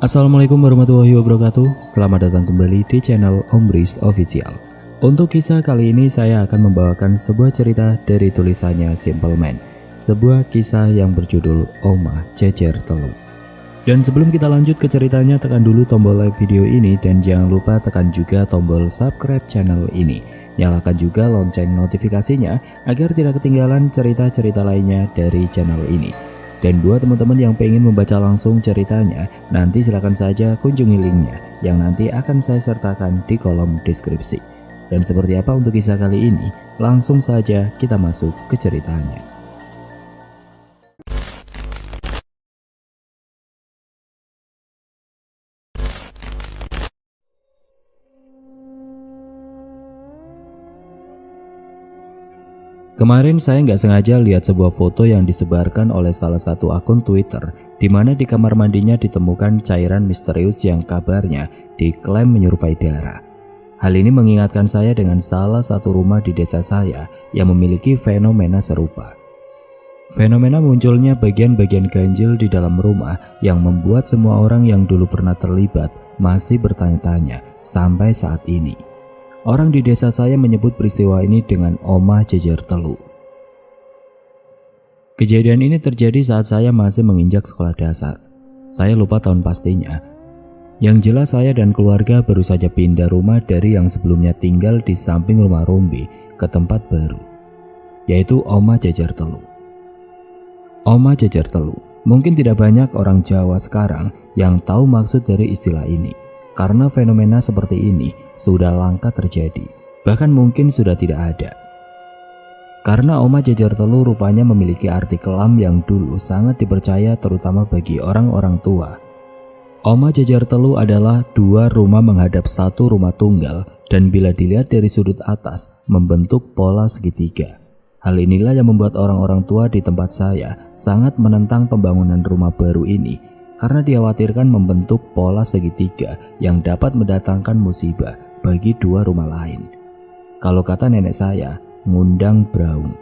Assalamualaikum warahmatullahi wabarakatuh. Selamat datang kembali di channel Om Riz Official. Untuk kisah kali ini saya akan membawakan sebuah cerita dari tulisannya Simple Man. Sebuah kisah yang berjudul Omah Jejer Telu. Dan sebelum kita lanjut ke ceritanya, tekan dulu tombol like video ini dan jangan lupa tekan juga tombol subscribe channel ini. Nyalakan juga lonceng notifikasinya agar tidak ketinggalan cerita-cerita lainnya dari channel ini. Dan buat teman-teman yang pengen membaca langsung ceritanya, nanti silahkan saja kunjungi linknya yang nanti akan saya sertakan di kolom deskripsi. Dan seperti apa untuk kisah kali ini? Langsung saja kita masuk ke ceritanya. Kemarin saya nggak sengaja lihat sebuah foto yang disebarkan oleh salah satu akun Twitter, di mana di kamar mandinya ditemukan cairan misterius yang kabarnya diklaim menyerupai darah. Hal ini mengingatkan saya dengan salah satu rumah di desa saya yang memiliki fenomena serupa. Fenomena munculnya bagian-bagian ganjil di dalam rumah yang membuat semua orang yang dulu pernah terlibat masih bertanya-tanya sampai saat ini. Orang di desa saya menyebut peristiwa ini dengan Omah Jejer Telu. Kejadian ini terjadi saat saya masih menginjak sekolah dasar. Saya lupa tahun pastinya. Yang jelas saya dan keluarga baru saja pindah rumah dari yang sebelumnya tinggal di samping rumah Rombi ke tempat baru, yaitu Omah Jejer Telu. Omah Jejer Telu. Mungkin tidak banyak orang Jawa sekarang yang tahu maksud dari istilah ini, karena fenomena seperti ini sudah langka terjadi, bahkan mungkin sudah tidak ada. Karena Omah Jejer Telu rupanya memiliki arti kelam yang dulu sangat dipercaya terutama bagi orang-orang tua. Omah Jejer Telu adalah dua rumah menghadap satu rumah tunggal dan bila dilihat dari sudut atas membentuk pola segitiga. Hal inilah yang membuat orang-orang tua di tempat saya sangat menentang pembangunan rumah baru ini, karena dikhawatirkan membentuk pola segitiga yang dapat mendatangkan musibah bagi dua rumah lain. Kalau kata nenek saya, ngundang braung.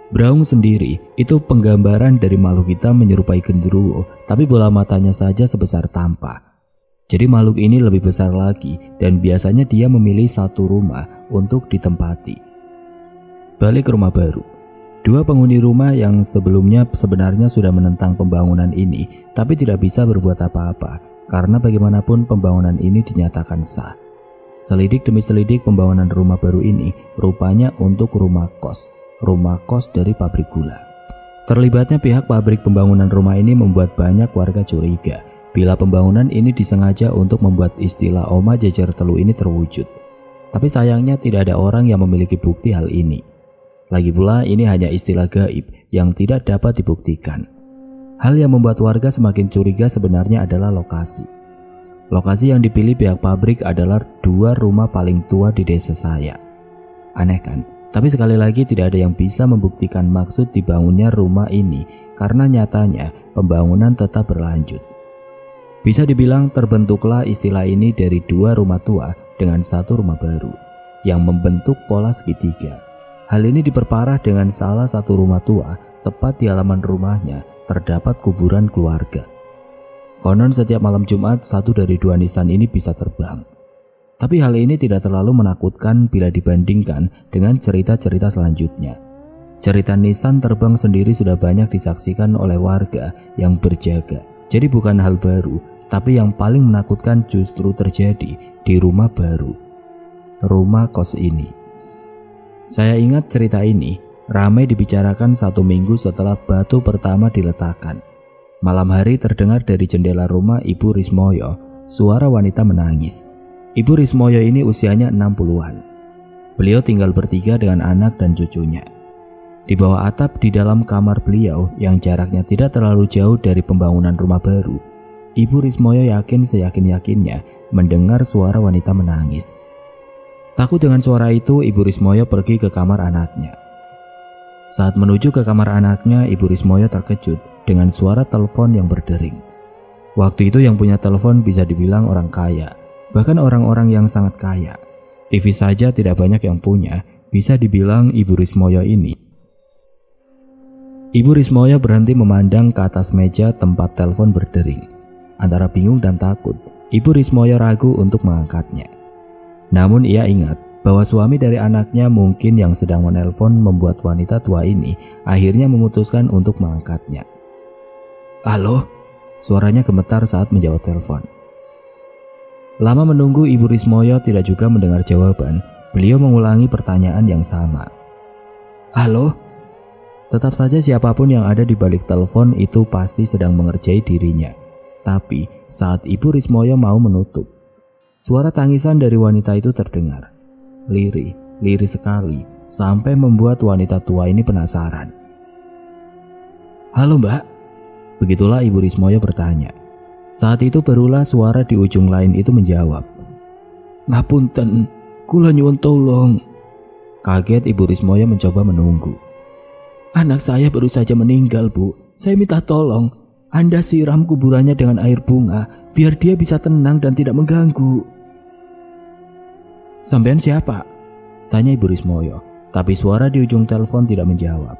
Braung sendiri itu penggambaran dari makhluk hitam menyerupai genderuwo, tapi bola matanya saja sebesar tampa. Jadi makhluk ini lebih besar lagi dan biasanya dia memilih satu rumah untuk ditempati. Balik ke rumah baru. Dua penghuni rumah yang sebelumnya sebenarnya sudah menentang pembangunan ini, tapi tidak bisa berbuat apa-apa karena bagaimanapun pembangunan ini dinyatakan sah. Selidik demi selidik pembangunan rumah baru ini rupanya untuk rumah kos dari pabrik gula. Terlibatnya pihak pabrik pembangunan rumah ini membuat banyak warga curiga bila pembangunan ini disengaja untuk membuat istilah Omah Jejer Telu ini terwujud. Tapi sayangnya tidak ada orang yang memiliki bukti hal ini. Lagi pula ini hanya istilah gaib yang tidak dapat dibuktikan. Hal yang membuat warga semakin curiga sebenarnya adalah lokasi. Lokasi yang dipilih pihak pabrik adalah dua rumah paling tua di desa saya. Aneh kan? Tapi sekali lagi tidak ada yang bisa membuktikan maksud dibangunnya rumah ini karena nyatanya pembangunan tetap berlanjut. Bisa dibilang terbentuklah istilah ini dari dua rumah tua dengan satu rumah baru yang membentuk pola segitiga. Hal ini diperparah dengan salah satu rumah tua tepat di halaman rumahnya terdapat kuburan keluarga. Konon setiap malam Jumat satu dari dua nisan ini bisa terbang. Tapi hal ini tidak terlalu menakutkan bila dibandingkan dengan cerita-cerita selanjutnya. Cerita nisan terbang sendiri sudah banyak disaksikan oleh warga yang berjaga. Jadi bukan hal baru, tapi yang paling menakutkan justru terjadi di rumah baru, rumah kos ini. Saya ingat cerita ini ramai dibicarakan 1 minggu setelah batu pertama diletakkan. Malam hari terdengar dari jendela rumah Ibu Rismoyo suara wanita menangis. Ibu Rismoyo ini usianya 60-an. Beliau tinggal bertiga dengan anak dan cucunya. Di bawah atap di dalam kamar beliau yang jaraknya tidak terlalu jauh dari pembangunan rumah baru, Ibu Rismoyo yakin seyakin-yakinnya mendengar suara wanita menangis. Takut dengan suara itu, Ibu Rismoyo pergi ke kamar anaknya. Saat menuju ke kamar anaknya, Ibu Rismoyo terkejut dengan suara telepon yang berdering. Waktu itu yang punya telepon bisa dibilang orang kaya, bahkan orang-orang yang sangat kaya. TV saja tidak banyak yang punya, bisa dibilang Ibu Rismoyo ini. Ibu Rismoyo berhenti memandang ke atas meja tempat telepon berdering. Antara bingung dan takut, Ibu Rismoyo ragu untuk mengangkatnya. Namun ia ingat bahwa suami dari anaknya mungkin yang sedang menelpon membuat wanita tua ini akhirnya memutuskan untuk mengangkatnya. "Halo?" Suaranya gemetar saat menjawab telepon. Lama menunggu, Ibu Rismoyo tidak juga mendengar jawaban. Beliau mengulangi pertanyaan yang sama. "Halo?" Tetap saja siapapun yang ada di balik telepon itu pasti sedang mengerjai dirinya. Tapi saat Ibu Rismoyo mau menutup, suara tangisan dari wanita itu terdengar. Lirih sekali, sampai membuat wanita tua ini penasaran. "Halo Mbak?" Begitulah Ibu Rismoyo bertanya. Saat itu barulah suara di ujung lain itu menjawab. "Ngapunten, kula nyuwun tolong." Kaget, Ibu Rismoyo mencoba menunggu. "Anak saya baru saja meninggal, Bu. Saya minta tolong, Anda siram kuburannya dengan air bunga, biar dia bisa tenang dan tidak mengganggu." "Sampean siapa?" tanya Ibu Rismoyo, tapi suara di ujung telepon tidak menjawab.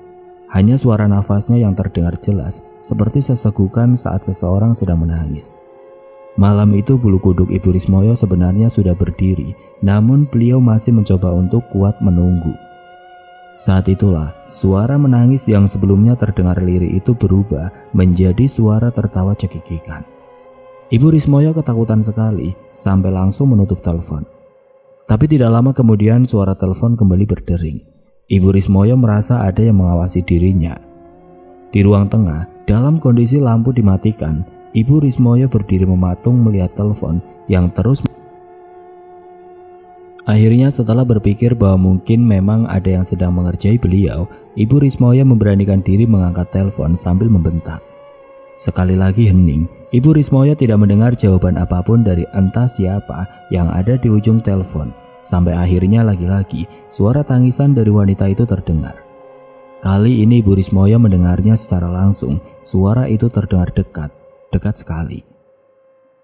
Hanya suara nafasnya yang terdengar jelas, seperti sesegukan saat seseorang sedang menangis. Malam itu bulu kuduk Ibu Rismoyo sebenarnya sudah berdiri, namun beliau masih mencoba untuk kuat menunggu. Saat itulah, suara menangis yang sebelumnya terdengar lirih itu berubah menjadi suara tertawa cekikikan. Ibu Rismoyo ketakutan sekali, sampai langsung menutup telepon. Tapi tidak lama kemudian suara telepon kembali berdering. Ibu Rismoyo merasa ada yang mengawasi dirinya. Di ruang tengah, dalam kondisi lampu dimatikan, Ibu Rismoyo berdiri mematung melihat telepon yang terus. Akhirnya setelah berpikir bahwa mungkin memang ada yang sedang mengerjai beliau, Ibu Rismoyo memberanikan diri mengangkat telepon sambil membentak. Sekali lagi hening, Ibu Rismoyo tidak mendengar jawaban apapun dari entah siapa yang ada di ujung telepon. Sampai akhirnya lagi-lagi suara tangisan dari wanita itu terdengar. Kali ini Ibu Rismoyo mendengarnya secara langsung. Suara itu terdengar dekat sekali.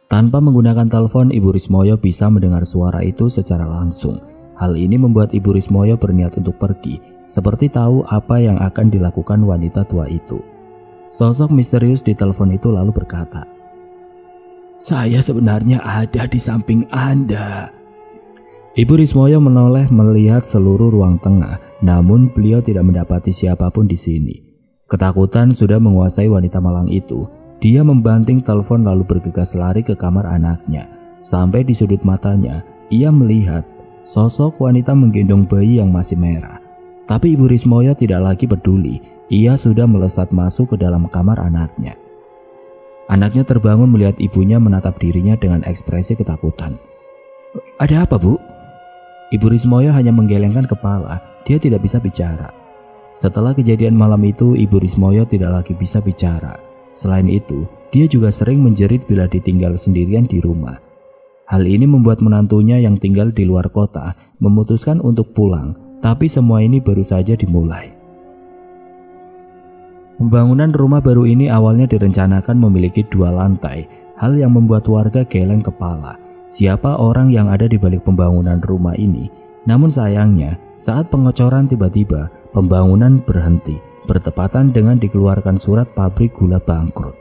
Tanpa menggunakan telepon, Ibu Rismoyo bisa mendengar suara itu secara langsung. Hal ini membuat Ibu Rismoyo berniat untuk pergi, seperti tahu apa yang akan dilakukan wanita tua itu. Sosok misterius di telepon itu lalu berkata, "Saya sebenarnya ada di samping Anda." Ibu Rismoyo menoleh melihat seluruh ruang tengah, namun beliau tidak mendapati siapapun di sini. Ketakutan sudah menguasai wanita malang itu. Dia membanting telepon lalu bergegas lari ke kamar anaknya. Sampai di sudut matanya, ia melihat sosok wanita menggendong bayi yang masih merah. Tapi Ibu Rismoyo tidak lagi peduli. Ia sudah melesat masuk ke dalam kamar anaknya. Anaknya terbangun melihat ibunya menatap dirinya dengan ekspresi ketakutan. "Ada apa, Bu?" Ibu Rismoyo hanya menggelengkan kepala. Dia tidak bisa bicara. Setelah kejadian malam itu, Ibu Rismoyo tidak lagi bisa bicara. Selain itu, dia juga sering menjerit bila ditinggal sendirian di rumah. Hal ini membuat menantunya yang tinggal di luar kota memutuskan untuk pulang, tapi semua ini baru saja dimulai. Pembangunan rumah baru ini awalnya direncanakan memiliki 2 lantai, hal yang membuat warga geleng kepala. Siapa orang yang ada di balik pembangunan rumah ini? Namun sayangnya, saat pengecoran tiba-tiba pembangunan berhenti, bertepatan dengan dikeluarkan surat pabrik gula bangkrut.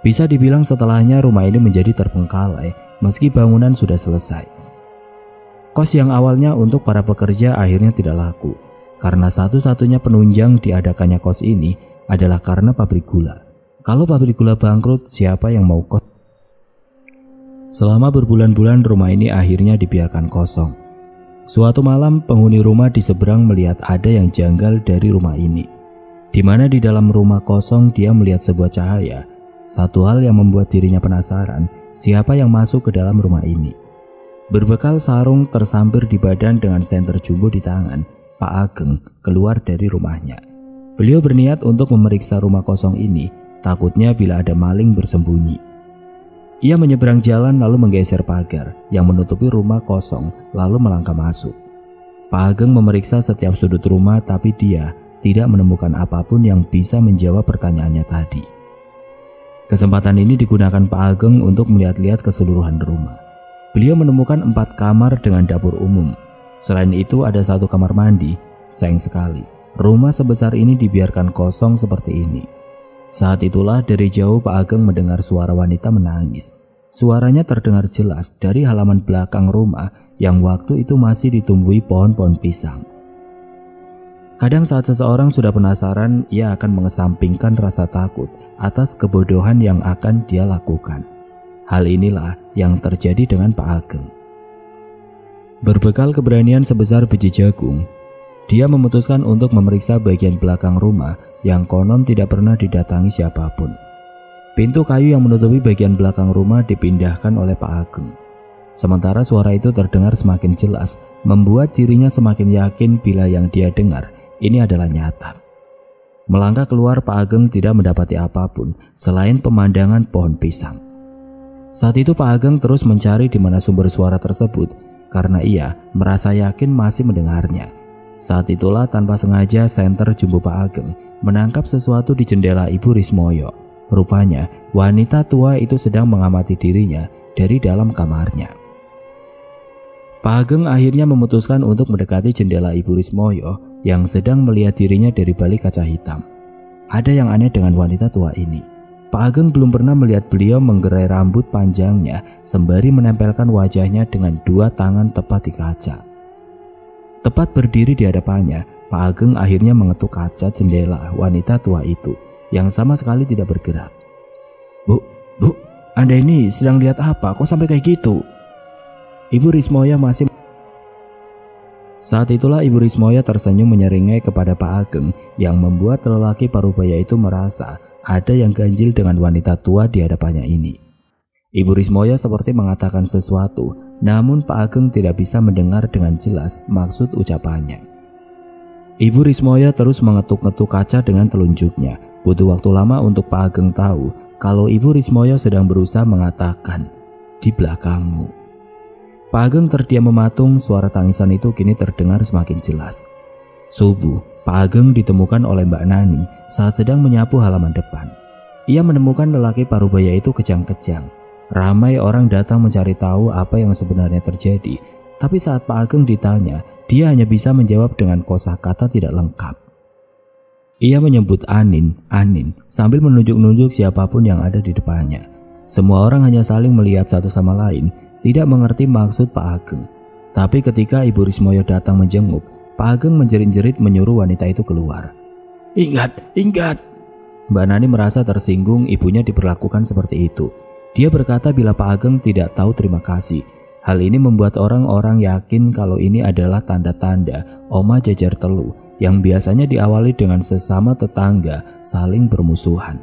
Bisa dibilang setelahnya rumah ini menjadi terbengkalai meski bangunan sudah selesai. Kos yang awalnya untuk para pekerja akhirnya tidak laku, karena satu-satunya penunjang diadakannya kos ini adalah karena pabrik gula. Kalau pabrik gula bangkrut, siapa yang mau kos? Selama berbulan-bulan rumah ini akhirnya dibiarkan kosong. Suatu malam penghuni rumah di seberang melihat ada yang janggal dari rumah ini. Di mana di dalam rumah kosong dia melihat sebuah cahaya. Satu hal yang membuat dirinya penasaran, siapa yang masuk ke dalam rumah ini. Berbekal sarung tersampir di badan dengan senter jumbo di tangan, Pak Ageng keluar dari rumahnya. Beliau berniat untuk memeriksa rumah kosong ini, takutnya bila ada maling bersembunyi. Ia menyeberang jalan lalu menggeser pagar yang menutupi rumah kosong lalu melangkah masuk. Pak Ageng memeriksa setiap sudut rumah tapi dia tidak menemukan apapun yang bisa menjawab pertanyaannya tadi. Kesempatan ini digunakan Pak Ageng untuk melihat-lihat keseluruhan rumah. Beliau menemukan 4 kamar dengan dapur umum. Selain itu ada 1 kamar mandi. Sayang sekali, rumah sebesar ini dibiarkan kosong seperti ini. Saat itulah dari jauh Pak Ageng mendengar suara wanita menangis. Suaranya terdengar jelas dari halaman belakang rumah yang waktu itu masih ditumbuhi pohon-pohon pisang. Kadang saat seseorang sudah penasaran, ia akan mengesampingkan rasa takut atas kebodohan yang akan dia lakukan. Hal inilah yang terjadi dengan Pak Ageng. Berbekal keberanian sebesar biji jagung, dia memutuskan untuk memeriksa bagian belakang rumah yang konon tidak pernah didatangi siapapun. Pintu kayu yang menutupi bagian belakang rumah dipindahkan oleh Pak Ageng. Sementara suara itu terdengar semakin jelas, membuat dirinya semakin yakin bila yang dia dengar ini adalah nyata. Melangkah keluar, Pak Ageng tidak mendapati apapun selain pemandangan pohon pisang. Saat itu Pak Ageng terus mencari di mana sumber suara tersebut karena ia merasa yakin masih mendengarnya. Saat itulah tanpa sengaja senter jumbo Pak Ageng menangkap sesuatu di jendela Ibu Rismoyo. Rupanya wanita tua itu sedang mengamati dirinya dari dalam kamarnya. Pak Ageng akhirnya memutuskan untuk mendekati jendela Ibu Rismoyo yang sedang melihat dirinya dari balik kaca hitam. Ada yang aneh dengan wanita tua ini. Pak Ageng belum pernah melihat beliau menggerai rambut panjangnya sembari menempelkan wajahnya dengan dua tangan tepat di kaca. Tepat berdiri di hadapannya, Pak Ageng akhirnya mengetuk kaca jendela wanita tua itu yang sama sekali tidak bergerak. Bu, Anda ini sedang lihat apa? Kok sampai kayak gitu? Ibu Rismoyo masih... Saat itulah Ibu Rismoyo tersenyum menyeringai kepada Pak Ageng yang membuat lelaki parubaya itu merasa ada yang ganjil dengan wanita tua di hadapannya ini. Ibu Rismoyo seperti mengatakan sesuatu, namun Pak Ageng tidak bisa mendengar dengan jelas maksud ucapannya. Ibu Rismoyo terus mengetuk-ngetuk kaca dengan telunjuknya. Butuh waktu lama untuk Pak Ageng tahu kalau Ibu Rismoyo sedang berusaha mengatakan, "Di belakangmu." Pak Ageng terdiam mematung, suara tangisan itu kini terdengar semakin jelas. Subuh, Pak Ageng ditemukan oleh Mbak Nani saat sedang menyapu halaman depan. Ia menemukan lelaki parubaya itu kejang-kejang. Ramai orang datang mencari tahu apa yang sebenarnya terjadi, tapi saat Pak Ageng ditanya, dia hanya bisa menjawab dengan kosakata tidak lengkap. Ia menyebut Anin, sambil menunjuk-nunjuk siapapun yang ada di depannya. Semua orang hanya saling melihat satu sama lain, tidak mengerti maksud Pak Ageng. Tapi ketika Ibu Rismoyo datang menjenguk, Pak Ageng menjerit-jerit menyuruh wanita itu keluar. Ingat! Mbak Nani merasa tersinggung ibunya diperlakukan seperti itu. Dia berkata bila Pak Ageng tidak tahu terima kasih. Hal ini membuat orang-orang yakin kalau ini adalah tanda-tanda oma jajar telu yang biasanya diawali dengan sesama tetangga saling bermusuhan.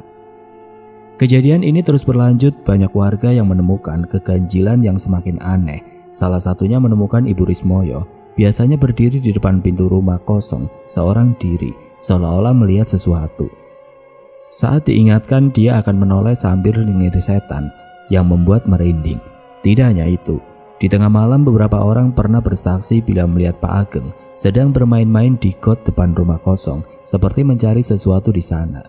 Kejadian ini terus berlanjut, banyak warga yang menemukan keganjilan yang semakin aneh. Salah satunya menemukan Ibu Rismoyo, biasanya berdiri di depan pintu rumah kosong, seorang diri, seolah-olah melihat sesuatu. Saat diingatkan, dia akan menoleh sambil ngiri setan, yang membuat merinding. Tidak hanya itu, di tengah malam beberapa orang pernah bersaksi bila melihat Pak Ageng sedang bermain-main di got depan rumah kosong, seperti mencari sesuatu di sana.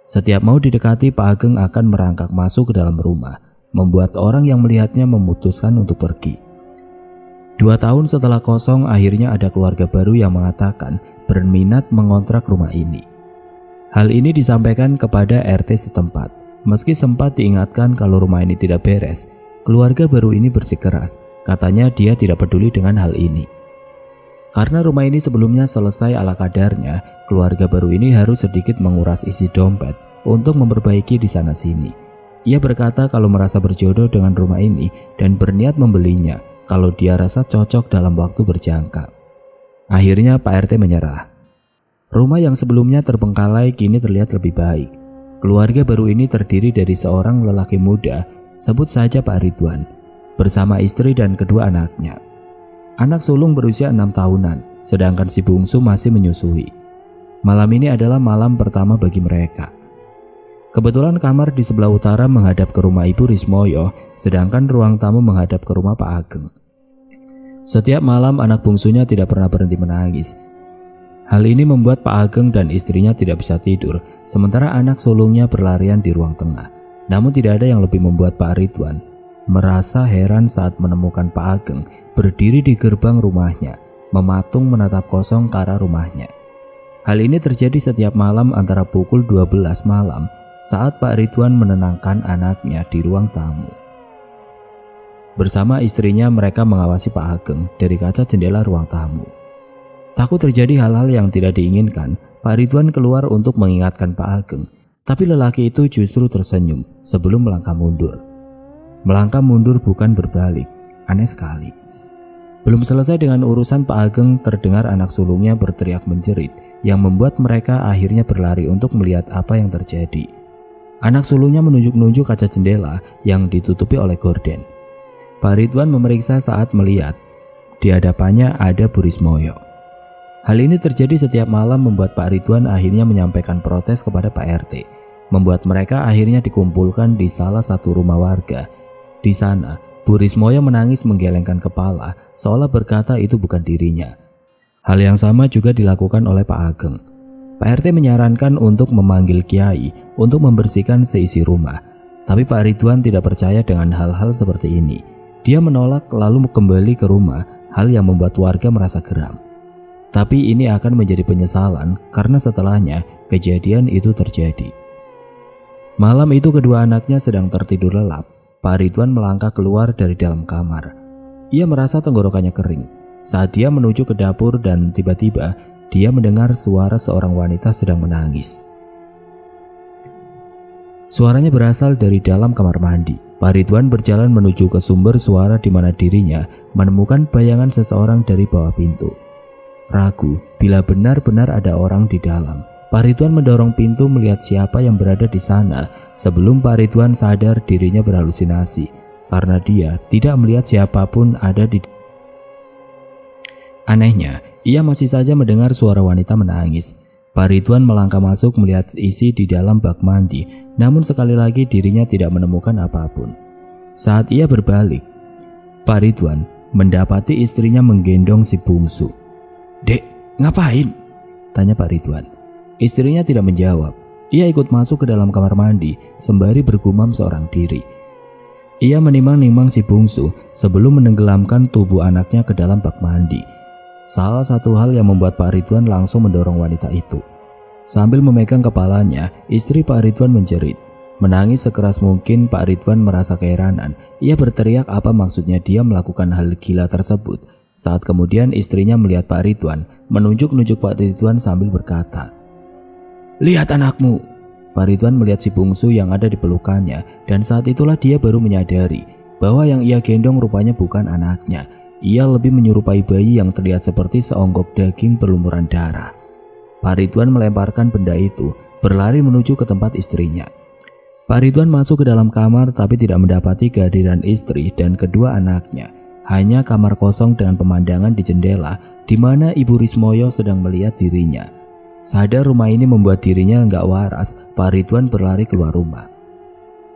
Setiap mau didekati, Pak Ageng akan merangkak masuk ke dalam rumah, membuat orang yang melihatnya memutuskan untuk pergi. 2 tahun setelah kosong, akhirnya ada keluarga baru yang mengatakan berminat mengontrak rumah ini. Hal ini disampaikan kepada RT setempat. Meski sempat diingatkan kalau rumah ini tidak beres, keluarga baru ini bersikeras. Katanya dia tidak peduli dengan hal ini. Karena rumah ini sebelumnya selesai ala kadarnya, keluarga baru ini harus sedikit menguras isi dompet untuk memperbaiki di sana sini. Ia berkata kalau merasa berjodoh dengan rumah ini dan berniat membelinya kalau dia rasa cocok dalam waktu berjangka. Akhirnya Pak RT menyerah. Rumah yang sebelumnya terbengkalai kini terlihat lebih baik. Keluarga baru ini terdiri dari seorang lelaki muda, sebut saja Pak Ridwan, bersama istri dan kedua anaknya. Anak sulung berusia 6 tahunan, sedangkan si bungsu masih menyusui. Malam ini adalah malam pertama bagi mereka. Kebetulan kamar di sebelah utara menghadap ke rumah Ibu Rismoyo, sedangkan ruang tamu menghadap ke rumah Pak Ageng. Setiap malam anak bungsunya tidak pernah berhenti menangis. Hal ini membuat Pak Ageng dan istrinya tidak bisa tidur, sementara anak sulungnya berlarian di ruang tengah. Namun tidak ada yang lebih membuat Pak Ridwan merasa heran saat menemukan Pak Ageng berdiri di gerbang rumahnya, mematung menatap kosong ke arah rumahnya. Hal ini terjadi setiap malam antara pukul 12 malam saat Pak Ridwan menenangkan anaknya di ruang tamu. Bersama istrinya mereka mengawasi Pak Ageng dari kaca jendela ruang tamu. Takut terjadi hal-hal yang tidak diinginkan, Pak Ridwan keluar untuk mengingatkan Pak Ageng, tapi lelaki itu justru tersenyum sebelum melangkah mundur. Melangkah mundur bukan berbalik, aneh sekali. Belum selesai dengan urusan Pak Ageng, terdengar anak sulungnya berteriak menjerit yang membuat mereka akhirnya berlari untuk melihat apa yang terjadi. Anak sulungnya menunjuk-nunjuk kaca jendela yang ditutupi oleh gorden. Pak Ridwan memeriksa saat melihat di hadapannya ada Bu Rismoyo. Hal ini terjadi setiap malam membuat Pak Ridwan akhirnya menyampaikan protes kepada Pak RT, membuat mereka akhirnya dikumpulkan di salah satu rumah warga. Di sana, Bu Rismoyo menangis menggelengkan kepala seolah berkata itu bukan dirinya. Hal yang sama juga dilakukan oleh Pak Ageng. Pak RT menyarankan untuk memanggil kiai untuk membersihkan seisi rumah, tapi Pak Ridwan tidak percaya dengan hal-hal seperti ini. Dia menolak lalu kembali ke rumah, hal yang membuat warga merasa geram. Tapi ini akan menjadi penyesalan karena setelahnya kejadian itu terjadi. Malam itu kedua anaknya sedang tertidur lelap. Pak Ridwan melangkah keluar dari dalam kamar. Ia merasa tenggorokannya kering saat dia menuju ke dapur dan tiba-tiba dia mendengar suara seorang wanita sedang menangis. Suaranya berasal dari dalam kamar mandi. Pak Ridwan berjalan menuju ke sumber suara di mana dirinya menemukan bayangan seseorang dari bawah pintu. Ragu bila benar-benar ada orang di dalam, Pak Ridwan mendorong pintu melihat siapa yang berada di sana sebelum Pak Ridwan sadar dirinya berhalusinasi karena dia tidak melihat siapapun ada di. Anehnya, ia masih saja mendengar suara wanita menangis. Pak Ridwan melangkah masuk melihat isi di dalam bak mandi, namun sekali lagi dirinya tidak menemukan apapun. Saat ia berbalik, Pak Ridwan mendapati istrinya menggendong si bungsu. "Dek, ngapain?" tanya Pak Ridwan. Istrinya tidak menjawab. Ia ikut masuk ke dalam kamar mandi sembari bergumam seorang diri. Ia menimang-nimang si bungsu sebelum menenggelamkan tubuh anaknya ke dalam bak mandi. Salah satu hal yang membuat Pak Ridwan langsung mendorong wanita itu. Sambil memegang kepalanya, istri Pak Ridwan menjerit. Menangis sekeras mungkin, Pak Ridwan merasa keheranan. Ia berteriak apa maksudnya dia melakukan hal gila tersebut. Saat kemudian istrinya melihat Pak Ridwan, menunjuk-nunjuk Pak Ridwan sambil berkata, "Lihat anakmu." Pak Ridwan melihat si bungsu yang ada di pelukannya dan saat itulah dia baru menyadari bahwa yang ia gendong rupanya bukan anaknya. Ia lebih menyerupai bayi yang terlihat seperti seonggok daging berlumuran darah. Pak Ridwan melemparkan benda itu, berlari menuju ke tempat istrinya. Pak Ridwan masuk ke dalam kamar tapi tidak mendapati kehadiran istri dan kedua anaknya. Hanya kamar kosong dengan pemandangan di jendela di mana Ibu Rismoyo sedang melihat dirinya. Sadar rumah ini membuat dirinya enggak waras, Pak Ridwan berlari keluar rumah.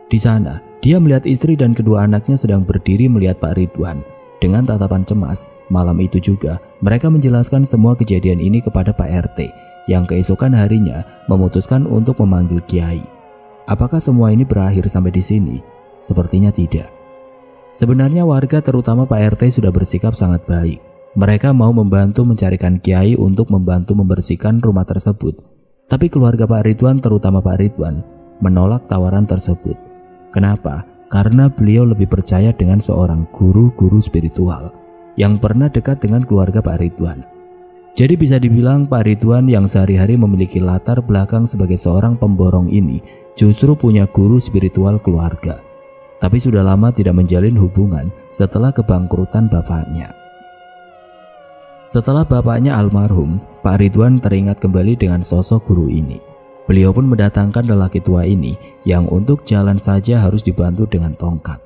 Di sana, dia melihat istri dan kedua anaknya sedang berdiri melihat Pak Ridwan. Dengan tatapan cemas, malam itu juga mereka menjelaskan semua kejadian ini kepada Pak RT yang keesokan harinya memutuskan untuk memanggil kiai. Apakah semua ini berakhir sampai di sini? Sepertinya tidak. Sebenarnya warga terutama Pak RT sudah bersikap sangat baik. Mereka mau membantu mencarikan kiai untuk membantu membersihkan rumah tersebut. Tapi keluarga Pak Ridwan terutama Pak Ridwan menolak tawaran tersebut. Kenapa? Karena beliau lebih percaya dengan seorang guru-guru spiritual yang pernah dekat dengan keluarga Pak Ridwan. Jadi bisa dibilang Pak Ridwan yang sehari-hari memiliki latar belakang sebagai seorang pemborong ini justru punya guru spiritual keluarga. Tapi sudah lama tidak menjalin hubungan setelah kebangkrutan bapaknya. Setelah bapaknya almarhum, Pak Ridwan teringat kembali dengan sosok guru ini. Beliau pun mendatangkan lelaki tua ini yang untuk jalan saja harus dibantu dengan tongkat.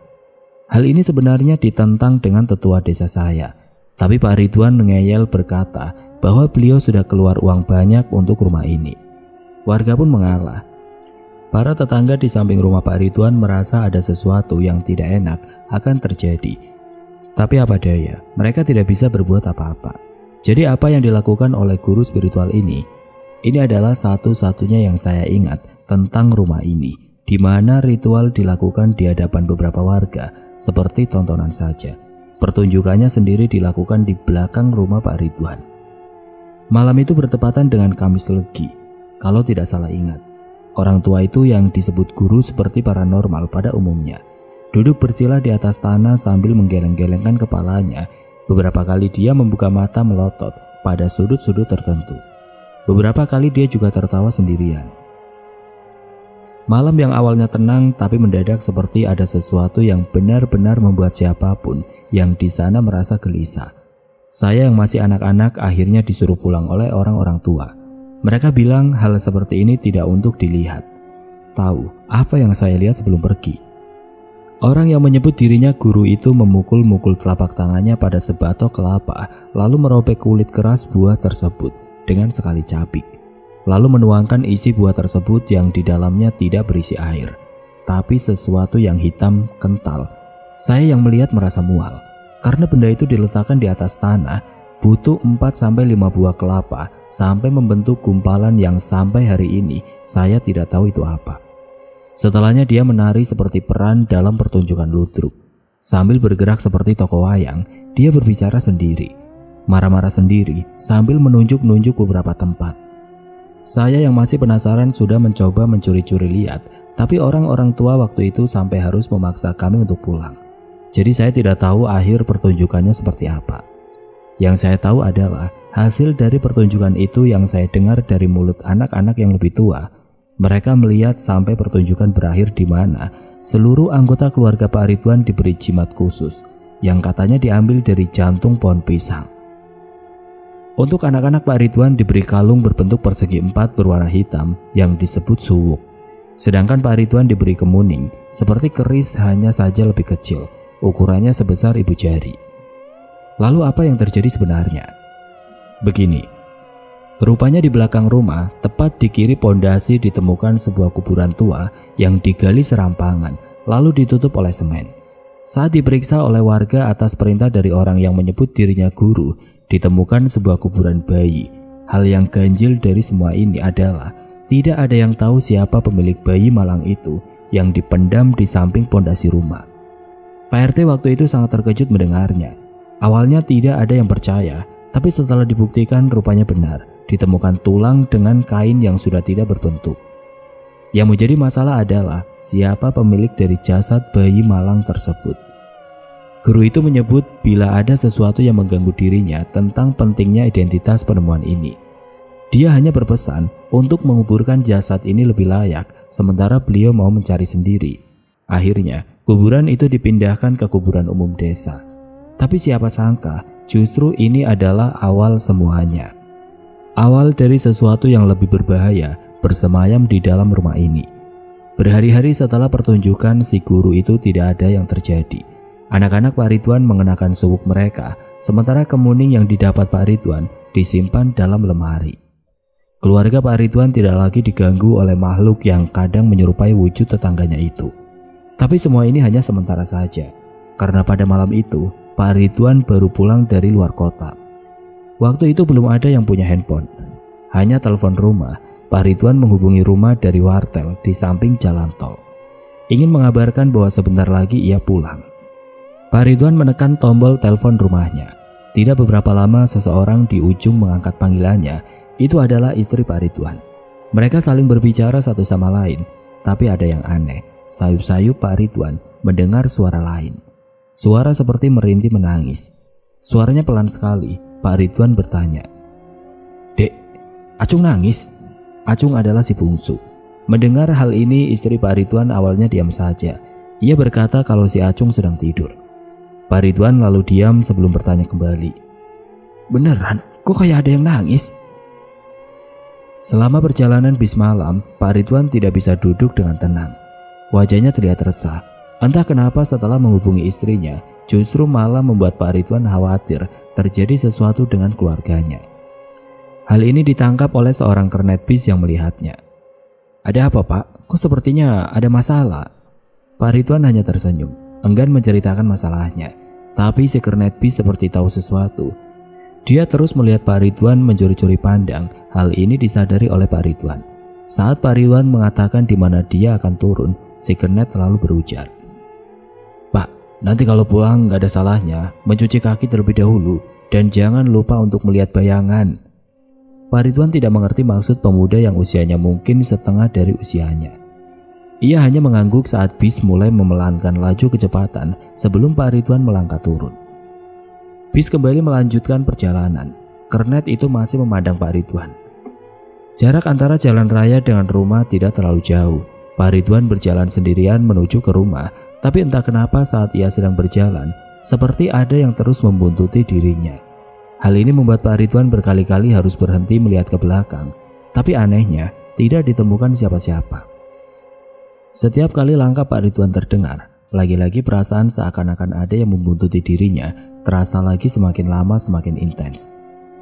Hal ini sebenarnya ditentang dengan tetua desa saya. Tapi Pak Ridwan mengeyel berkata bahwa beliau sudah keluar uang banyak untuk rumah ini. Warga pun mengalah. Para tetangga di samping rumah Pak Ridwan merasa ada sesuatu yang tidak enak akan terjadi. Tapi apa daya, mereka tidak bisa berbuat apa-apa. Jadi apa yang dilakukan oleh guru spiritual ini adalah satu-satunya yang saya ingat tentang rumah ini, di mana ritual dilakukan di hadapan beberapa warga seperti tontonan saja. Pertunjukannya sendiri dilakukan di belakang rumah Pak Ridwan. Malam itu bertepatan dengan Kamis Legi, kalau tidak salah ingat. Orang tua itu yang disebut guru seperti paranormal pada umumnya. Duduk bersila di atas tanah sambil menggeleng-gelengkan kepalanya. Beberapa kali dia membuka mata melotot pada sudut-sudut tertentu. Beberapa kali dia juga tertawa sendirian. Malam yang awalnya tenang tapi mendadak seperti ada sesuatu yang benar-benar membuat siapapun yang di sana merasa gelisah. Saya yang masih anak-anak akhirnya disuruh pulang oleh orang-orang tua. Mereka bilang hal seperti ini tidak untuk dilihat. Tahu apa yang saya lihat sebelum pergi? Orang yang menyebut dirinya guru itu memukul-mukul telapak tangannya pada sebatok kelapa, lalu merobek kulit keras buah tersebut dengan sekali cabik. Lalu menuangkan isi buah tersebut yang di dalamnya tidak berisi air, tapi sesuatu yang hitam kental. Saya yang melihat merasa mual, karena benda itu diletakkan di atas tanah, butuh 4-5 buah kelapa, sampai membentuk gumpalan yang sampai hari ini saya tidak tahu itu apa. Setelahnya dia menari seperti peran dalam pertunjukan ludruk. Sambil bergerak seperti tokoh wayang, dia berbicara sendiri, marah-marah sendiri sambil menunjuk-nunjuk beberapa tempat. Saya yang masih penasaran sudah mencoba mencuri-curi lihat, tapi orang-orang tua waktu itu sampai harus memaksa kami untuk pulang. Jadi saya tidak tahu akhir pertunjukannya seperti apa. Yang saya tahu adalah hasil dari pertunjukan itu yang saya dengar dari mulut anak-anak yang lebih tua. Mereka melihat sampai pertunjukan berakhir di mana seluruh anggota keluarga Pak Ridwan diberi jimat khusus yang katanya diambil dari jantung pohon pisang. Untuk anak-anak Pak Ridwan diberi kalung berbentuk persegi 4 berwarna hitam yang disebut suwuk. Sedangkan Pak Ridwan diberi kemuning seperti keris, hanya saja lebih kecil, ukurannya sebesar ibu jari. Lalu apa yang terjadi sebenarnya? Begini, rupanya di belakang rumah, tepat di kiri pondasi ditemukan sebuah kuburan tua yang digali serampangan, lalu ditutup oleh semen. Saat diperiksa oleh warga atas perintah dari orang yang menyebut dirinya guru, ditemukan sebuah kuburan bayi. Hal yang ganjil dari semua ini adalah tidak ada yang tahu siapa pemilik bayi malang itu yang dipendam di samping pondasi rumah. Pak RT waktu itu sangat terkejut mendengarnya. Awalnya tidak ada yang percaya, tapi setelah dibuktikan rupanya benar. Ditemukan tulang dengan kain yang sudah tidak berbentuk. Yang menjadi masalah adalah siapa pemilik dari jasad bayi malang tersebut. Guru itu menyebut bila ada sesuatu yang mengganggu dirinya tentang pentingnya identitas penemuan ini. Dia hanya berpesan untuk menguburkan jasad ini lebih layak, sementara beliau mau mencari sendiri. Akhirnya, kuburan itu dipindahkan ke kuburan umum desa. Tapi siapa sangka, justru ini adalah awal semuanya. Awal dari sesuatu yang lebih berbahaya bersemayam di dalam rumah ini. Berhari-hari setelah pertunjukan, si guru itu tidak ada yang terjadi. Anak-anak Pak Ridwan mengenakan suwuk mereka, sementara kemuning yang didapat Pak Ridwan disimpan dalam lemari. Keluarga Pak Ridwan tidak lagi diganggu oleh makhluk yang kadang menyerupai wujud tetangganya itu. Tapi semua ini hanya sementara saja, karena pada malam itu Pak Ridwan baru pulang dari luar kota. Waktu itu belum ada yang punya handphone, hanya telepon rumah. Pak Ridwan menghubungi rumah dari wartel di samping jalan tol, ingin mengabarkan bahwa sebentar lagi ia pulang. Pak Ridwan menekan tombol telepon rumahnya. Tidak beberapa lama seseorang di ujung mengangkat panggilannya. Itu adalah istri Pak Ridwan. Mereka saling berbicara satu sama lain, tapi ada yang aneh. Sayup-sayup Pak Ridwan mendengar suara lain. Suara seperti merintih menangis. Suaranya pelan sekali. Pak Ridwan bertanya, "Dek, Acung nangis?" Acung adalah si bungsu. Mendengar hal ini, istri Pak Ridwan awalnya diam saja. Ia berkata kalau si Acung sedang tidur. Pak Ridwan lalu diam sebelum bertanya kembali, "Beneran? Kok kayak ada yang nangis?" Selama perjalanan bis malam, Pak Ridwan tidak bisa duduk dengan tenang. Wajahnya terlihat resah. Entah kenapa setelah menghubungi istrinya, justru malah membuat Pak Ridwan khawatir terjadi sesuatu dengan keluarganya. Hal ini ditangkap oleh seorang kernet bis yang melihatnya. "Ada apa, Pak? Kok sepertinya ada masalah?" Pak Ridwan hanya tersenyum, enggan menceritakan masalahnya. Tapi si kernet bis seperti tahu sesuatu. Dia terus melihat Pak Ridwan mencuri-curi pandang. Hal ini disadari oleh Pak Ridwan. Saat Pak Ridwan mengatakan di mana dia akan turun, si kernet lalu berujar, "Pak, nanti kalau pulang gak ada salahnya mencuci kaki terlebih dahulu dan jangan lupa untuk melihat bayangan." Pak Ridwan tidak mengerti maksud pemuda yang usianya mungkin setengah dari usianya. Ia hanya mengangguk saat bis mulai memelankan laju kecepatan sebelum Pak Ridwan melangkah turun. Bis kembali melanjutkan perjalanan. Kernet itu masih memandang Pak Ridwan. Jarak antara jalan raya dengan rumah tidak terlalu jauh. Pak Ridwan berjalan sendirian menuju ke rumah, tapi entah kenapa saat ia sedang berjalan, seperti ada yang terus membuntuti dirinya. Hal ini membuat Pak Ridwan berkali-kali harus berhenti melihat ke belakang, tapi anehnya tidak ditemukan siapa-siapa. Setiap kali langkah Pak Ridwan terdengar, lagi-lagi perasaan seakan-akan ada yang membuntuti dirinya terasa lagi semakin lama semakin intens.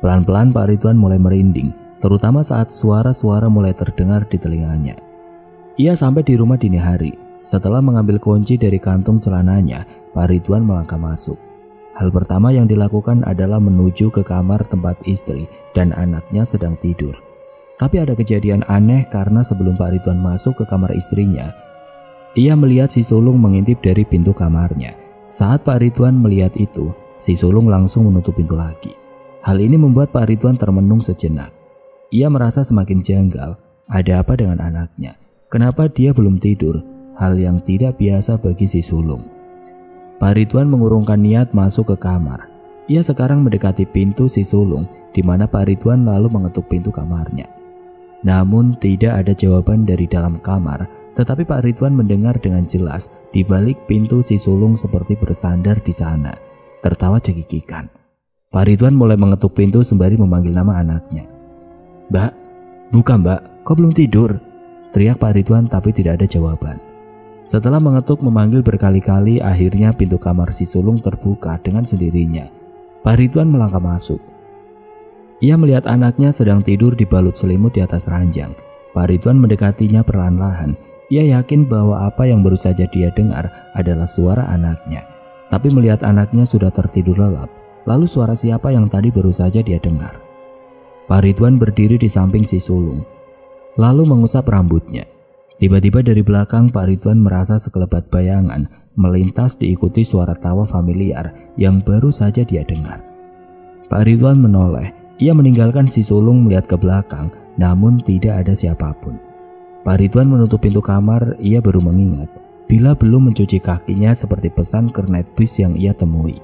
Pelan-pelan Pak Ridwan mulai merinding, terutama saat suara-suara mulai terdengar di telinganya. Ia sampai di rumah dini hari. Setelah mengambil kunci dari kantung celananya, Pak Ridwan melangkah masuk. Hal pertama yang dilakukan adalah menuju ke kamar tempat istri dan anaknya sedang tidur. Tapi ada kejadian aneh karena sebelum Pak Ridwan masuk ke kamar istrinya, ia melihat si sulung mengintip dari pintu kamarnya. Saat Pak Ridwan melihat itu, si sulung langsung menutup pintu lagi. Hal ini membuat Pak Ridwan termenung sejenak. Ia merasa semakin janggal. Ada apa dengan anaknya? Kenapa dia belum tidur? Hal yang tidak biasa bagi si sulung. Pak Ridwan mengurungkan niat masuk ke kamar. Ia sekarang mendekati pintu si sulung, di mana Pak Ridwan lalu mengetuk pintu kamarnya. Namun tidak ada jawaban dari dalam kamar, tetapi Pak Ridwan mendengar dengan jelas di balik pintu si sulung seperti bersandar di sana, tertawa cekikikan. Pak Ridwan mulai mengetuk pintu sembari memanggil nama anaknya. "Mbak, buka mbak, kok belum tidur?" teriak Pak Ridwan tapi tidak ada jawaban. Setelah mengetuk memanggil berkali-kali, akhirnya pintu kamar si sulung terbuka dengan sendirinya. Pak Ridwan melangkah masuk. Ia melihat anaknya sedang tidur dibalut selimut di atas ranjang. Pak Ridwan mendekatinya perlahan-lahan. Ia yakin bahwa apa yang baru saja dia dengar adalah suara anaknya. Tapi melihat anaknya sudah tertidur lelap, lalu suara siapa yang tadi baru saja dia dengar? Pak Ridwan berdiri di samping si sulung, lalu mengusap rambutnya. Tiba-tiba dari belakang Pak Ridwan merasa sekelebat bayangan melintas diikuti suara tawa familiar yang baru saja dia dengar. Pak Ridwan menoleh. Ia meninggalkan si sulung melihat ke belakang, namun tidak ada siapapun. Pak Ridwan menutup pintu kamar. Ia baru mengingat bila belum mencuci kakinya seperti pesan kernet bis yang ia temui.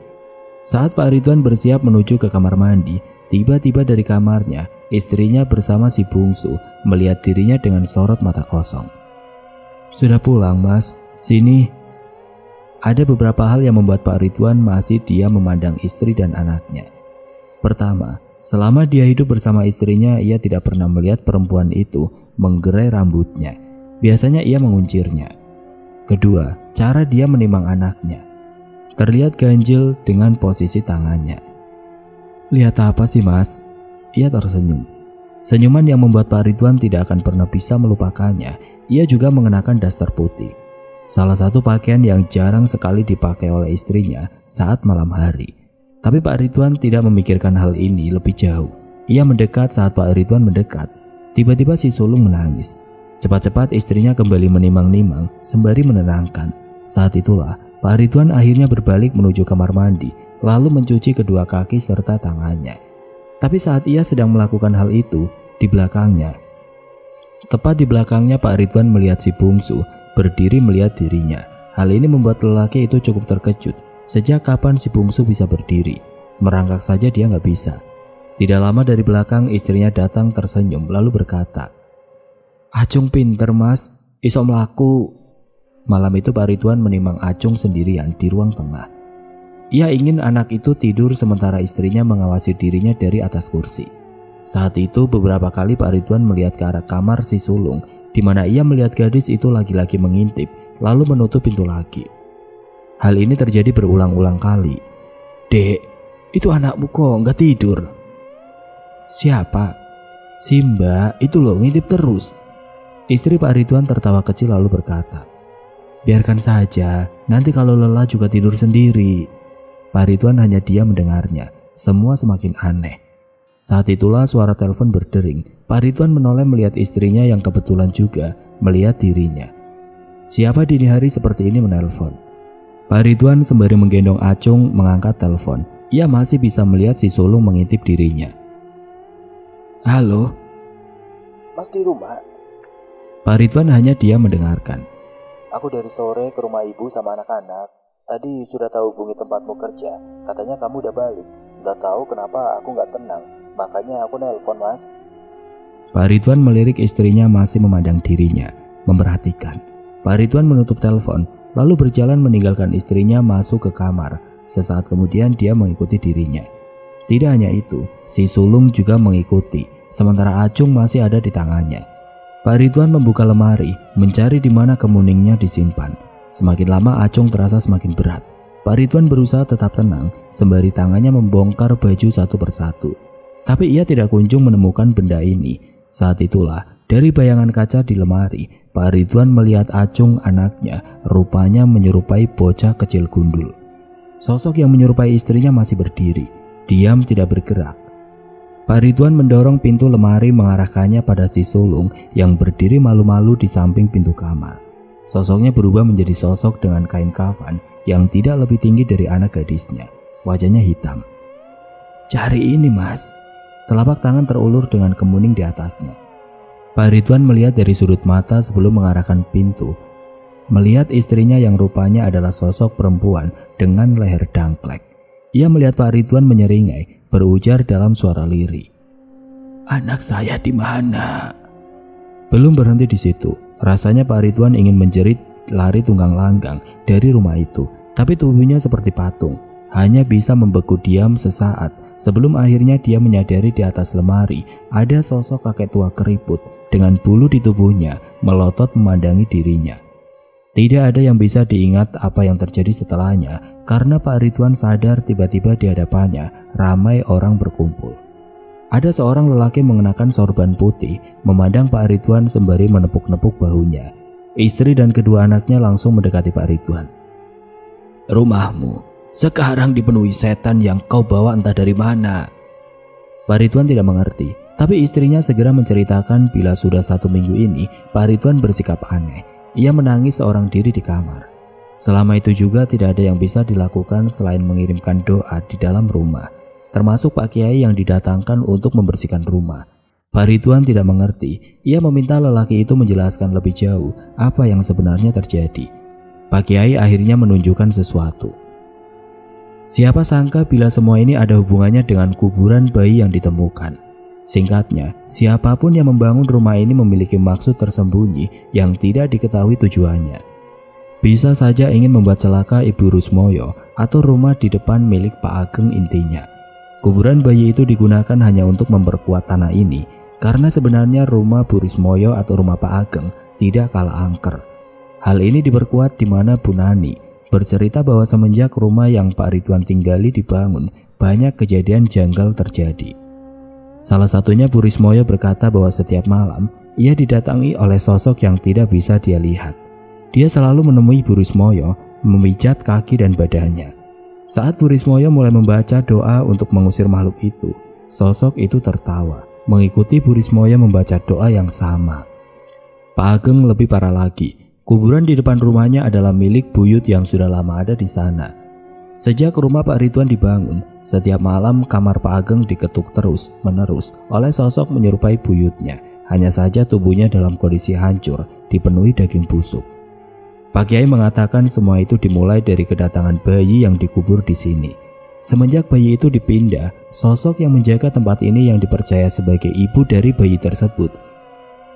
Saat Pak Ridwan bersiap menuju ke kamar mandi, tiba-tiba dari kamarnya istrinya bersama si bungsu melihat dirinya dengan sorot mata kosong. "Sudah pulang mas, sini." Ada beberapa hal yang membuat Pak Ridwan masih diam memandang istri dan anaknya. Pertama, selama dia hidup bersama istrinya, ia tidak pernah melihat perempuan itu menggerai rambutnya. Biasanya ia menguncirnya. Kedua, cara dia menimang anaknya. Terlihat ganjil dengan posisi tangannya. "Lihat apa sih mas?" Ia tersenyum. Senyuman yang membuat Pak Ridwan tidak akan pernah bisa melupakannya. Ia juga mengenakan daster putih, salah satu pakaian yang jarang sekali dipakai oleh istrinya saat malam hari. Tapi Pak Ridwan tidak memikirkan hal ini lebih jauh. Ia mendekat. Saat Pak Ridwan mendekat, tiba-tiba si sulung menangis. Cepat-cepat istrinya kembali menimang-nimang sembari menenangkan. Saat itulah Pak Ridwan akhirnya berbalik menuju kamar mandi, lalu mencuci kedua kaki serta tangannya. Tapi saat ia sedang melakukan hal itu, di belakangnya, tepat di belakangnya Pak Ridwan melihat si bungsu berdiri melihat dirinya. Hal ini membuat lelaki itu cukup terkejut. Sejak kapan si bungsu bisa berdiri? Merangkak saja dia nggak bisa. Tidak lama dari belakang istrinya datang tersenyum lalu berkata, "Acung pinter mas, iso melaku." Malam itu Pak Ridwan menimang Acung sendirian di ruang tengah. Ia ingin anak itu tidur sementara istrinya mengawasi dirinya dari atas kursi. Saat itu beberapa kali Pak Ridwan melihat ke arah kamar si sulung, di mana ia melihat gadis itu lagi-lagi mengintip lalu menutup pintu lagi. Hal ini terjadi berulang-ulang kali. "Dek, itu anakmu kok nggak tidur?" "Siapa?" "Si Mbak, itu loh ngintip terus." Istri Pak Ridwan tertawa kecil lalu berkata, "Biarkan saja, nanti kalau lelah juga tidur sendiri." Pak Ridwan hanya diam mendengarnya. Semua semakin aneh. Saat itulah suara telepon berdering. Pak Ridwan menoleh melihat istrinya yang kebetulan juga melihat dirinya. Siapa dini hari seperti ini menelpon? Pak Ridwan sembari menggendong Acung mengangkat telepon. Ia masih bisa melihat si sulung mengintip dirinya. Halo? Mas di rumah? Pak Ridwan hanya diam mendengarkan. Aku dari sore ke rumah ibu sama anak-anak. Tadi sudah tahu hubungi tempatmu kerja. Katanya kamu udah balik. Gak tahu kenapa aku gak tenang. Makanya aku nelpon, Mas. Pak Ridwan melirik istrinya masih memandang dirinya, memperhatikan. Pak Ridwan menutup telepon, lalu berjalan meninggalkan istrinya masuk ke kamar. Sesaat kemudian dia mengikuti dirinya. Tidak hanya itu, si sulung juga mengikuti, sementara acung masih ada di tangannya. Pak Ridwan membuka lemari, mencari di mana kemuningnya disimpan. Semakin lama acung terasa semakin berat. Pak Ridwan berusaha tetap tenang, sembari tangannya membongkar baju satu persatu. Tapi ia tidak kunjung menemukan benda ini. Saat itulah, dari bayangan kaca di lemari, Pak Ridwan melihat acung anaknya, rupanya menyerupai bocah kecil gundul. Sosok yang menyerupai istrinya masih berdiri, diam tidak bergerak. Pak Ridwan mendorong pintu lemari mengarahkannya pada si sulung yang berdiri malu-malu di samping pintu kamar. Sosoknya berubah menjadi sosok dengan kain kafan yang tidak lebih tinggi dari anak gadisnya. Wajahnya hitam. "Cari ini, Mas." Telapak tangan terulur dengan kemuning di atasnya. Pak Ridwan melihat dari sudut mata sebelum mengarahkan pintu. Melihat istrinya yang rupanya adalah sosok perempuan dengan leher dangklek. Ia melihat Pak Ridwan menyeringai, berujar dalam suara lirih. "Anak saya di mana?" Belum berhenti di situ. Rasanya Pak Ridwan ingin menjerit lari tunggang langgang dari rumah itu. Tapi tubuhnya seperti patung, hanya bisa membeku diam sesaat sebelum akhirnya dia menyadari di atas lemari ada sosok kakek tua keriput dengan bulu di tubuhnya melotot memandangi dirinya. Tidak ada yang bisa diingat apa yang terjadi setelahnya karena Pak Ridwan sadar tiba-tiba di hadapannya ramai orang berkumpul. Ada seorang lelaki mengenakan sorban putih memandang Pak Ridwan sembari menepuk-nepuk bahunya. Istri dan kedua anaknya langsung mendekati Pak Ridwan. "Rumahmu sekarang dipenuhi setan yang kau bawa entah dari mana." Pak Ridwan tidak mengerti, tapi istrinya segera menceritakan bila sudah 1 minggu ini Pak Ridwan bersikap aneh. Ia menangis seorang diri di kamar. Selama itu juga tidak ada yang bisa dilakukan selain mengirimkan doa di dalam rumah, termasuk Pak Kiai yang didatangkan untuk membersihkan rumah. Pak Ridwan tidak mengerti. Ia meminta lelaki itu menjelaskan lebih jauh apa yang sebenarnya terjadi. Pak Kiai akhirnya menunjukkan sesuatu. Siapa sangka bila semua ini ada hubungannya dengan kuburan bayi yang ditemukan. Singkatnya, siapapun yang membangun rumah ini memiliki maksud tersembunyi yang tidak diketahui tujuannya. Bisa saja ingin membuat celaka Ibu Rusmoyo atau rumah di depan milik Pak Ageng intinya. Kuburan bayi itu digunakan hanya untuk memperkuat tanah ini karena sebenarnya rumah Bu Rusmoyo atau rumah Pak Ageng tidak kalah angker. Hal ini diperkuat di mana Bu Nani bercerita bahwa semenjak rumah yang Pak Ridwan tinggali dibangun, banyak kejadian janggal terjadi. Salah satunya Bu Rismoyo berkata bahwa setiap malam ia didatangi oleh sosok yang tidak bisa dia lihat. Dia selalu menemui Bu Rismoyo, memijat kaki dan badannya. Saat Bu Rismoyo mulai membaca doa untuk mengusir makhluk itu, sosok itu tertawa, mengikuti Bu Rismoyo membaca doa yang sama. Pak Ageng lebih parah lagi. Kuburan di depan rumahnya adalah milik buyut yang sudah lama ada di sana. Sejak rumah Pak Ridwan dibangun, setiap malam kamar Pak Ageng diketuk terus-menerus oleh sosok menyerupai buyutnya. Hanya saja tubuhnya dalam kondisi hancur, dipenuhi daging busuk. Pak Kiai mengatakan semua itu dimulai dari kedatangan bayi yang dikubur di sini. Semenjak bayi itu dipindah, sosok yang menjaga tempat ini yang dipercaya sebagai ibu dari bayi tersebut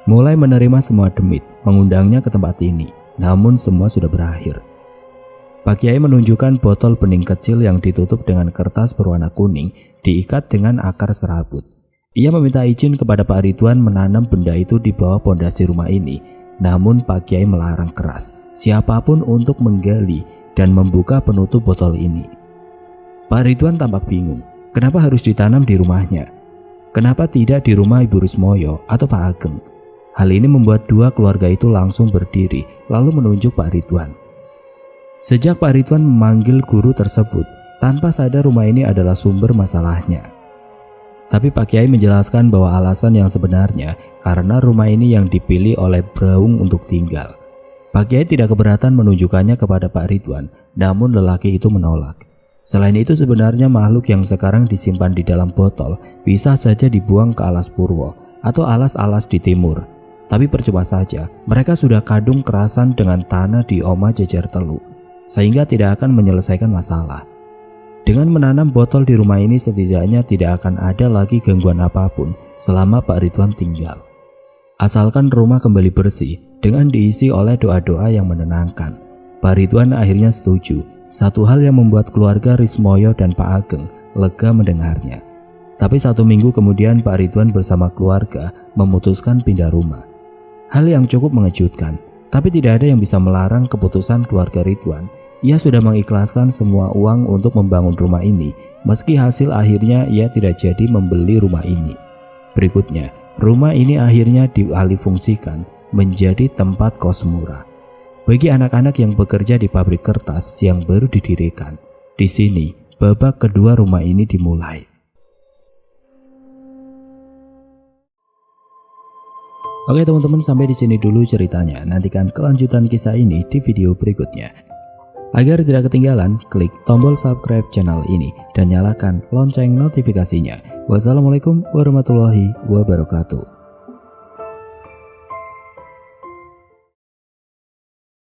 mulai menerima semua demit, mengundangnya ke tempat ini. Namun semua sudah berakhir. Pak Kiai menunjukkan botol bening kecil yang ditutup dengan kertas berwarna kuning, diikat dengan akar serabut. Ia meminta izin kepada Pak Ridwan menanam benda itu di bawah pondasi rumah ini. Namun Pak Kiai melarang keras siapapun untuk menggali dan membuka penutup botol ini. Pak Ridwan tampak bingung, kenapa harus ditanam di rumahnya? Kenapa tidak di rumah Ibu Rusmoyo atau Pak Ageng? Hal ini membuat dua keluarga itu langsung berdiri lalu menunjuk Pak Ridwan. Sejak Pak Ridwan memanggil guru tersebut, tanpa sadar rumah ini adalah sumber masalahnya. Tapi Pak Kiai menjelaskan bahwa alasan yang sebenarnya karena rumah ini yang dipilih oleh Braung untuk tinggal. Pak Kiai tidak keberatan menunjukkannya kepada Pak Ridwan, namun lelaki itu menolak. Selain itu sebenarnya makhluk yang sekarang disimpan di dalam botol bisa saja dibuang ke alas Purwo atau alas-alas di timur. Tapi percuma saja, mereka sudah kadung kerasan dengan tanah di Oma Jejer Teluk, sehingga tidak akan menyelesaikan masalah. Dengan menanam botol di rumah ini setidaknya tidak akan ada lagi gangguan apapun selama Pak Ridwan tinggal. Asalkan rumah kembali bersih dengan diisi oleh doa-doa yang menenangkan. Pak Ridwan akhirnya setuju. Satu hal yang membuat keluarga Rismoyo dan Pak Ageng lega mendengarnya. Tapi 1 minggu kemudian Pak Ridwan bersama keluarga memutuskan pindah rumah. Hal yang cukup mengejutkan, tapi tidak ada yang bisa melarang keputusan keluarga Ridwan. Ia sudah mengikhlaskan semua uang untuk membangun rumah ini, meski hasil akhirnya ia tidak jadi membeli rumah ini. Berikutnya, rumah ini akhirnya dialihfungsikan menjadi tempat kos murah bagi anak-anak yang bekerja di pabrik kertas yang baru didirikan. Di sini, babak kedua rumah ini dimulai. Oke teman-teman, sampai di sini dulu ceritanya. Nantikan kelanjutan kisah ini di video berikutnya. Agar tidak ketinggalan, klik tombol subscribe channel ini dan nyalakan lonceng notifikasinya. Wassalamualaikum warahmatullahi wabarakatuh.